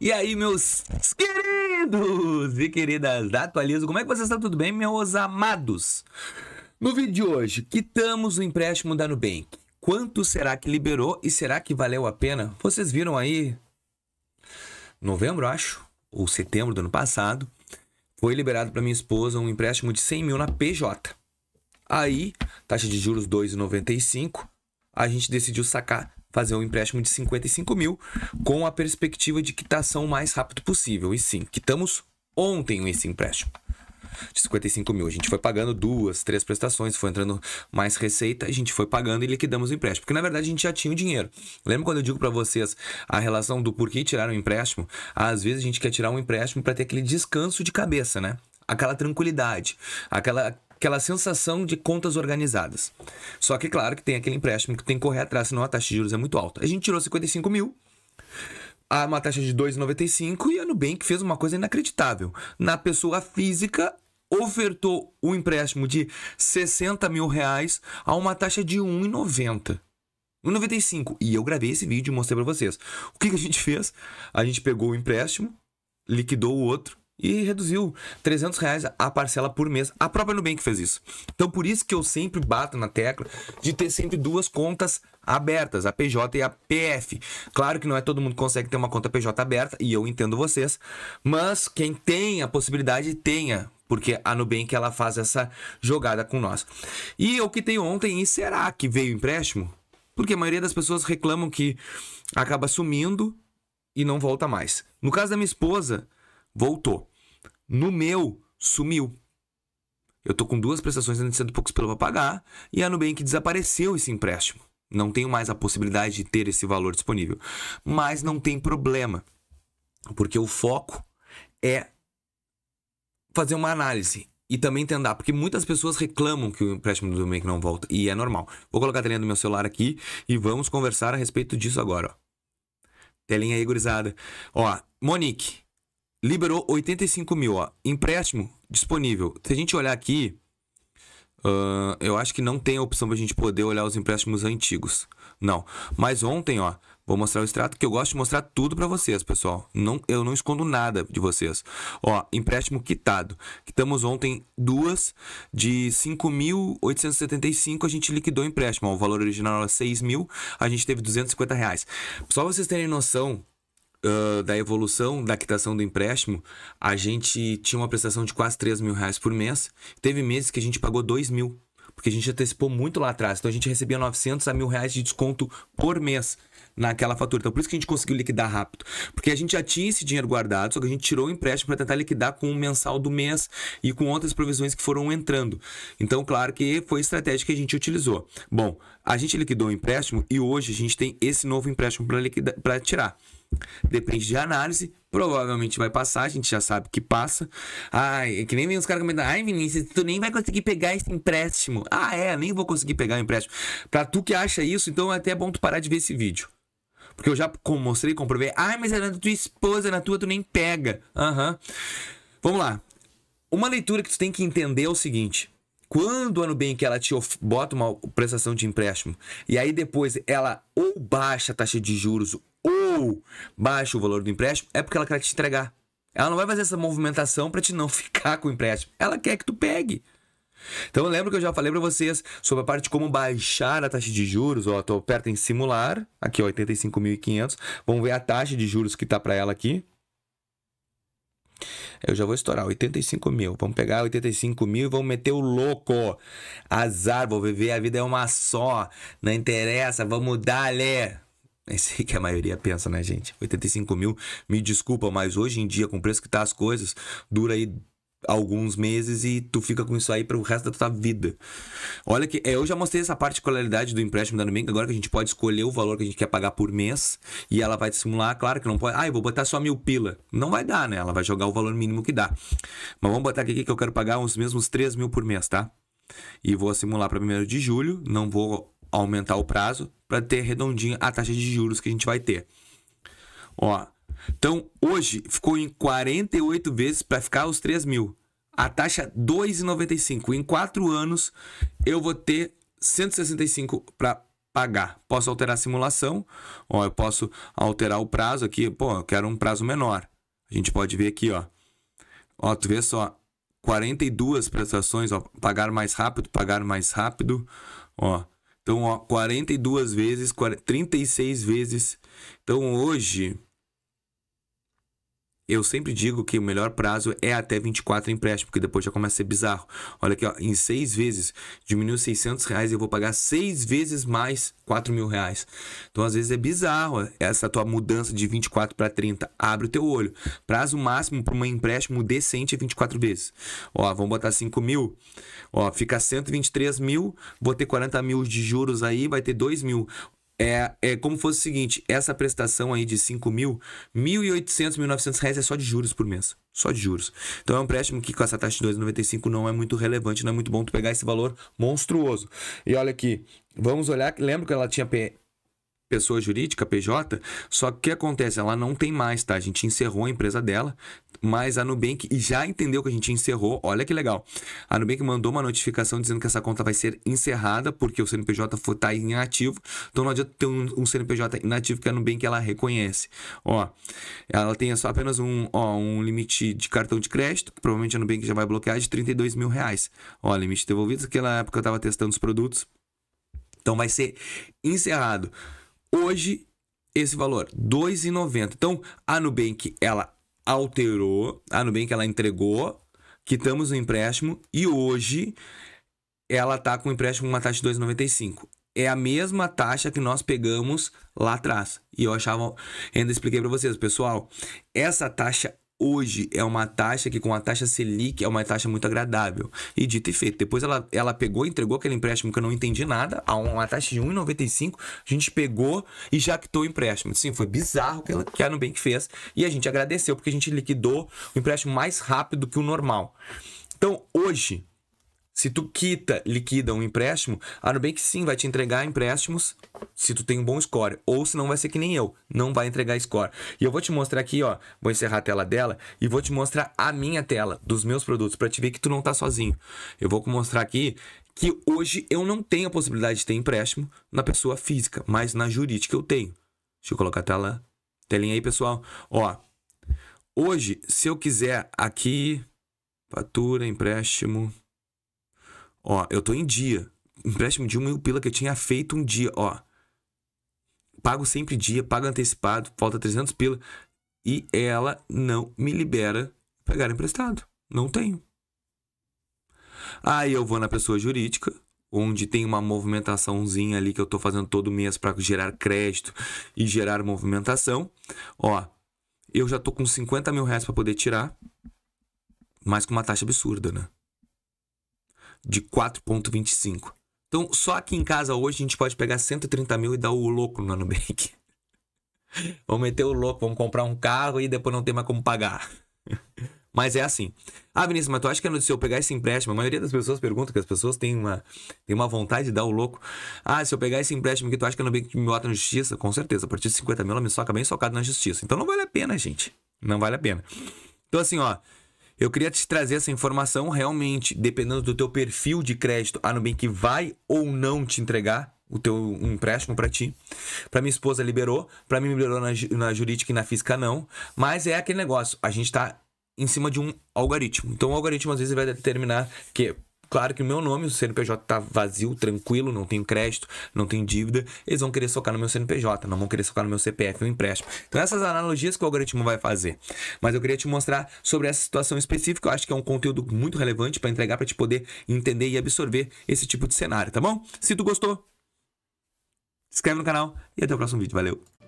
E aí, meus queridos e queridas da Atualizo, como é que vocês estão? Tudo bem, meus amados? No vídeo de hoje, quitamos o empréstimo da Nubank. Quanto será que liberou e será que valeu a pena? Vocês viram aí, novembro, acho, ou setembro do ano passado, foi liberado para minha esposa um empréstimo de 100 mil na PJ. Aí, taxa de juros 2,95, a gente decidiu fazer um empréstimo de 55 mil com a perspectiva de quitação o mais rápido possível. E sim, quitamos ontem esse empréstimo de 55 mil. A gente foi pagando 2, 3 prestações, foi entrando mais receita, a gente foi pagando e liquidamos o empréstimo. Porque na verdade a gente já tinha o dinheiro. Lembra quando eu digo para vocês a relação do porquê tirar um empréstimo? Às vezes a gente quer tirar um empréstimo para ter aquele descanso de cabeça, né? Aquela tranquilidade, aquela sensação de contas organizadas. Só que, claro, que tem aquele empréstimo que tem que correr atrás, senão a taxa de juros é muito alta. A gente tirou 55 mil, uma taxa de 2,95 e a Nubank fez uma coisa inacreditável. Na pessoa física, ofertou um empréstimo de 60 mil reais a uma taxa de 1,90. 1,95. E eu gravei esse vídeo e mostrei para vocês. O que a gente fez? A gente pegou o empréstimo, liquidou o outro, e reduziu 300 reais a parcela por mês. A própria Nubank fez isso. Então, por isso que eu sempre bato na tecla de ter sempre duas contas abertas, a PJ e a PF. Claro que não é todo mundo que consegue ter uma conta PJ aberta, e eu entendo vocês, mas quem tem a possibilidade, tenha, porque a Nubank ela faz essa jogada com nós. E eu quitei ontem, e será que veio empréstimo? Porque a maioria das pessoas reclamam que acaba sumindo e não volta mais. No caso da minha esposa, voltou. No meu, sumiu. Eu tô com 2 prestações ainda sendo poucos pelo pra pagar e a Nubank desapareceu esse empréstimo. Não tenho mais a possibilidade de ter esse valor disponível. Mas não tem problema, porque o foco é fazer uma análise e também tentar, porque muitas pessoas reclamam que o empréstimo do Nubank não volta, e é normal. Vou colocar a telinha do meu celular aqui e vamos conversar a respeito disso agora, ó. Telinha aí, gurizada. Ó, Monique liberou 85 mil, ó. Empréstimo disponível. Se a gente olhar aqui, eu acho que não tem a opção pra gente poder olhar os empréstimos antigos. Não. Mas ontem, ó, vou mostrar o extrato, que eu gosto de mostrar tudo pra vocês, pessoal. Eu não escondo nada de vocês. Ó, empréstimo quitado. Quitamos ontem 2 de 5.875, a gente liquidou o empréstimo. Ó, o valor original era 6 mil, a gente teve 250 reais. Só vocês terem noção da evolução da quitação do empréstimo, a gente tinha uma prestação de quase 3 mil reais por mês. Teve meses que a gente pagou 2 mil, porque a gente antecipou muito lá atrás. Então a gente recebia 900 a 1.000 reais de desconto por mês naquela fatura. Então por isso que a gente conseguiu liquidar rápido, porque a gente já tinha esse dinheiro guardado, só que a gente tirou o empréstimo para tentar liquidar com o mensal do mês e com outras provisões que foram entrando. Então claro que foi a estratégia que a gente utilizou. Bom, a gente liquidou o empréstimo e hoje a gente tem esse novo empréstimo para tirar. Depende de análise, provavelmente vai passar, a gente já sabe que passa. Ai, que nem vem os caras comentando: ai, Vinícius, tu nem vai conseguir pegar esse empréstimo. Nem vou conseguir pegar o empréstimo. Pra tu que acha isso, então é até bom tu parar de ver esse vídeo, porque eu já mostrei, comprovei. Mas é na tua esposa, na tua tu nem pega. Vamos lá. Uma leitura que tu tem que entender é o seguinte: quando a Nubank ela te bota uma prestação de empréstimo e aí depois ela ou baixa a taxa de juros ou baixa o valor do empréstimo, é porque ela quer te entregar. Ela não vai fazer essa movimentação para te não ficar com o empréstimo. Ela quer que tu pegue. Então lembra que eu já falei para vocês sobre a parte de como baixar a taxa de juros. Ó, tu aperta em simular, aqui ó, 85.500. Vamos ver a taxa de juros que tá para ela aqui. Eu já vou estourar 85 mil. Vamos pegar 85 mil e vamos meter o louco. Azar, vou viver, a vida é uma só. Não interessa, vamos dar-lhe. É isso aí que a maioria pensa, né, gente? 85 mil, me desculpa, mas hoje em dia, com o preço que tá as coisas, dura aí alguns meses e tu fica com isso aí para o resto da tua vida. Olha que eu já mostrei essa particularidade do empréstimo da Nubank, agora que a gente pode escolher o valor que a gente quer pagar por mês e ela vai te simular. Claro que não pode, eu vou botar só 1.000 pila. Não vai dar, né? Ela vai jogar o valor mínimo que dá. Mas vamos botar aqui que eu quero pagar os mesmos 3 mil por mês, tá? E vou simular para 1º de julho, não vou aumentar o prazo para ter redondinho a taxa de juros que a gente vai ter. Ó, então hoje ficou em 48 vezes para ficar os 3 mil. A taxa 2,95. Em 4 anos eu vou ter 165 para pagar. Posso alterar a simulação, ó, eu posso alterar o prazo aqui, pô, eu quero um prazo menor. A gente pode ver aqui, ó. Ó, tu vê só, 42 prestações, ó, pagar mais rápido, ó. Então, ó, 42 vezes, 36 vezes. Então, hoje, eu sempre digo que o melhor prazo é até 24 empréstimos, porque depois já começa a ser bizarro. Olha aqui, ó, em 6 vezes, diminuiu R$600 e eu vou pagar 6 vezes mais R$4.000. Então, às vezes é bizarro essa tua mudança de 24 para 30. Abre o teu olho. Prazo máximo para um empréstimo decente é 24 vezes. Ó, vamos botar 5 mil. Ó, fica 123 mil, vou ter 40 mil de juros aí, vai ter 2 mil. É como fosse o seguinte, essa prestação aí de 5 mil, R$1.800, R$1.900 é só de juros por mês. Só de juros. Então é um empréstimo que com essa taxa de 2,95 não é muito relevante, não é muito bom tu pegar esse valor monstruoso. E olha aqui, vamos olhar, lembra que ela tinha pessoa jurídica, PJ, só que o que acontece? Ela não tem mais, tá? A gente encerrou a empresa dela, mas a Nubank já entendeu que a gente encerrou. Olha que legal. A Nubank mandou uma notificação dizendo que essa conta vai ser encerrada porque o CNPJ está inativo. Então não adianta ter um CNPJ inativo que a Nubank ela reconhece. Ó, ela tem só apenas um limite de cartão de crédito, que provavelmente a Nubank já vai bloquear, de R$32 mil. Ó, limite devolvido. Naquela época eu estava testando os produtos. Então vai ser encerrado. Hoje, esse valor, R$2,90. Então, a Nubank, ela alterou, a Nubank, ela entregou, quitamos o empréstimo e hoje ela está com o empréstimo com uma taxa de 2,95. É a mesma taxa que nós pegamos lá atrás. E eu achava, ainda expliquei para vocês, pessoal, essa taxa hoje é uma taxa que com a taxa Selic é uma taxa muito agradável. E dito e feito, depois ela pegou e entregou aquele empréstimo que eu não entendi nada, a uma taxa de 1,95, a gente pegou e já quitou o empréstimo. Sim, foi bizarro que a Nubank fez e a gente agradeceu porque a gente liquidou o empréstimo mais rápido que o normal. Então, hoje, se tu liquida um empréstimo, a Nubank sim vai te entregar empréstimos se tu tem um bom score. Ou se não vai ser que nem eu, não vai entregar score. E eu vou te mostrar aqui, ó, vou encerrar a tela dela e vou te mostrar a minha tela dos meus produtos para te ver que tu não tá sozinho. Eu vou mostrar aqui que hoje eu não tenho a possibilidade de ter empréstimo na pessoa física, mas na jurídica eu tenho. Deixa eu colocar a telinha aí, pessoal. Ó, hoje, se eu quiser aqui, fatura, empréstimo... Ó, eu tô em dia. Empréstimo de 1.000 pila que eu tinha feito um dia, ó. Pago sempre dia, pago antecipado, falta 300 pila. E ela não me libera pegar emprestado. Não tenho. Aí eu vou na pessoa jurídica, onde tem uma movimentaçãozinha ali que eu tô fazendo todo mês para gerar crédito e gerar movimentação. Ó, eu já tô com R$50 mil para poder tirar, mas com uma taxa absurda, né? De 4,25. Então, só aqui em casa hoje a gente pode pegar 130 mil e dar o louco no Nubank. Vamos meter o louco, vamos comprar um carro e depois não tem mais como pagar. Mas é assim. Ah, Vinícius, mas tu acha que se eu pegar esse empréstimo, a maioria das pessoas pergunta que as pessoas têm uma vontade de dar o louco. Ah, se eu pegar esse empréstimo aqui, tu acha que a Nubank me bota na justiça? Com certeza, a partir de 50 mil ela me soca bem socado na justiça. Então não vale a pena, gente. Não vale a pena. Então assim, ó, eu queria te trazer essa informação realmente, dependendo do teu perfil de crédito, a Nubank vai ou não te entregar o teu empréstimo para ti. Para minha esposa liberou, para mim liberou na jurídica e na física não, mas é aquele negócio, a gente tá em cima de um algoritmo. Então o algoritmo às vezes vai determinar que, claro que o meu nome, o CNPJ tá vazio, tranquilo, não tenho crédito, não tenho dívida, eles vão querer socar no meu CNPJ, não vão querer socar no meu CPF, o empréstimo. Então essas analogias que o algoritmo vai fazer. Mas eu queria te mostrar sobre essa situação específica, eu acho que é um conteúdo muito relevante para entregar, para te poder entender e absorver esse tipo de cenário, tá bom? Se tu gostou, se inscreve no canal e até o próximo vídeo. Valeu!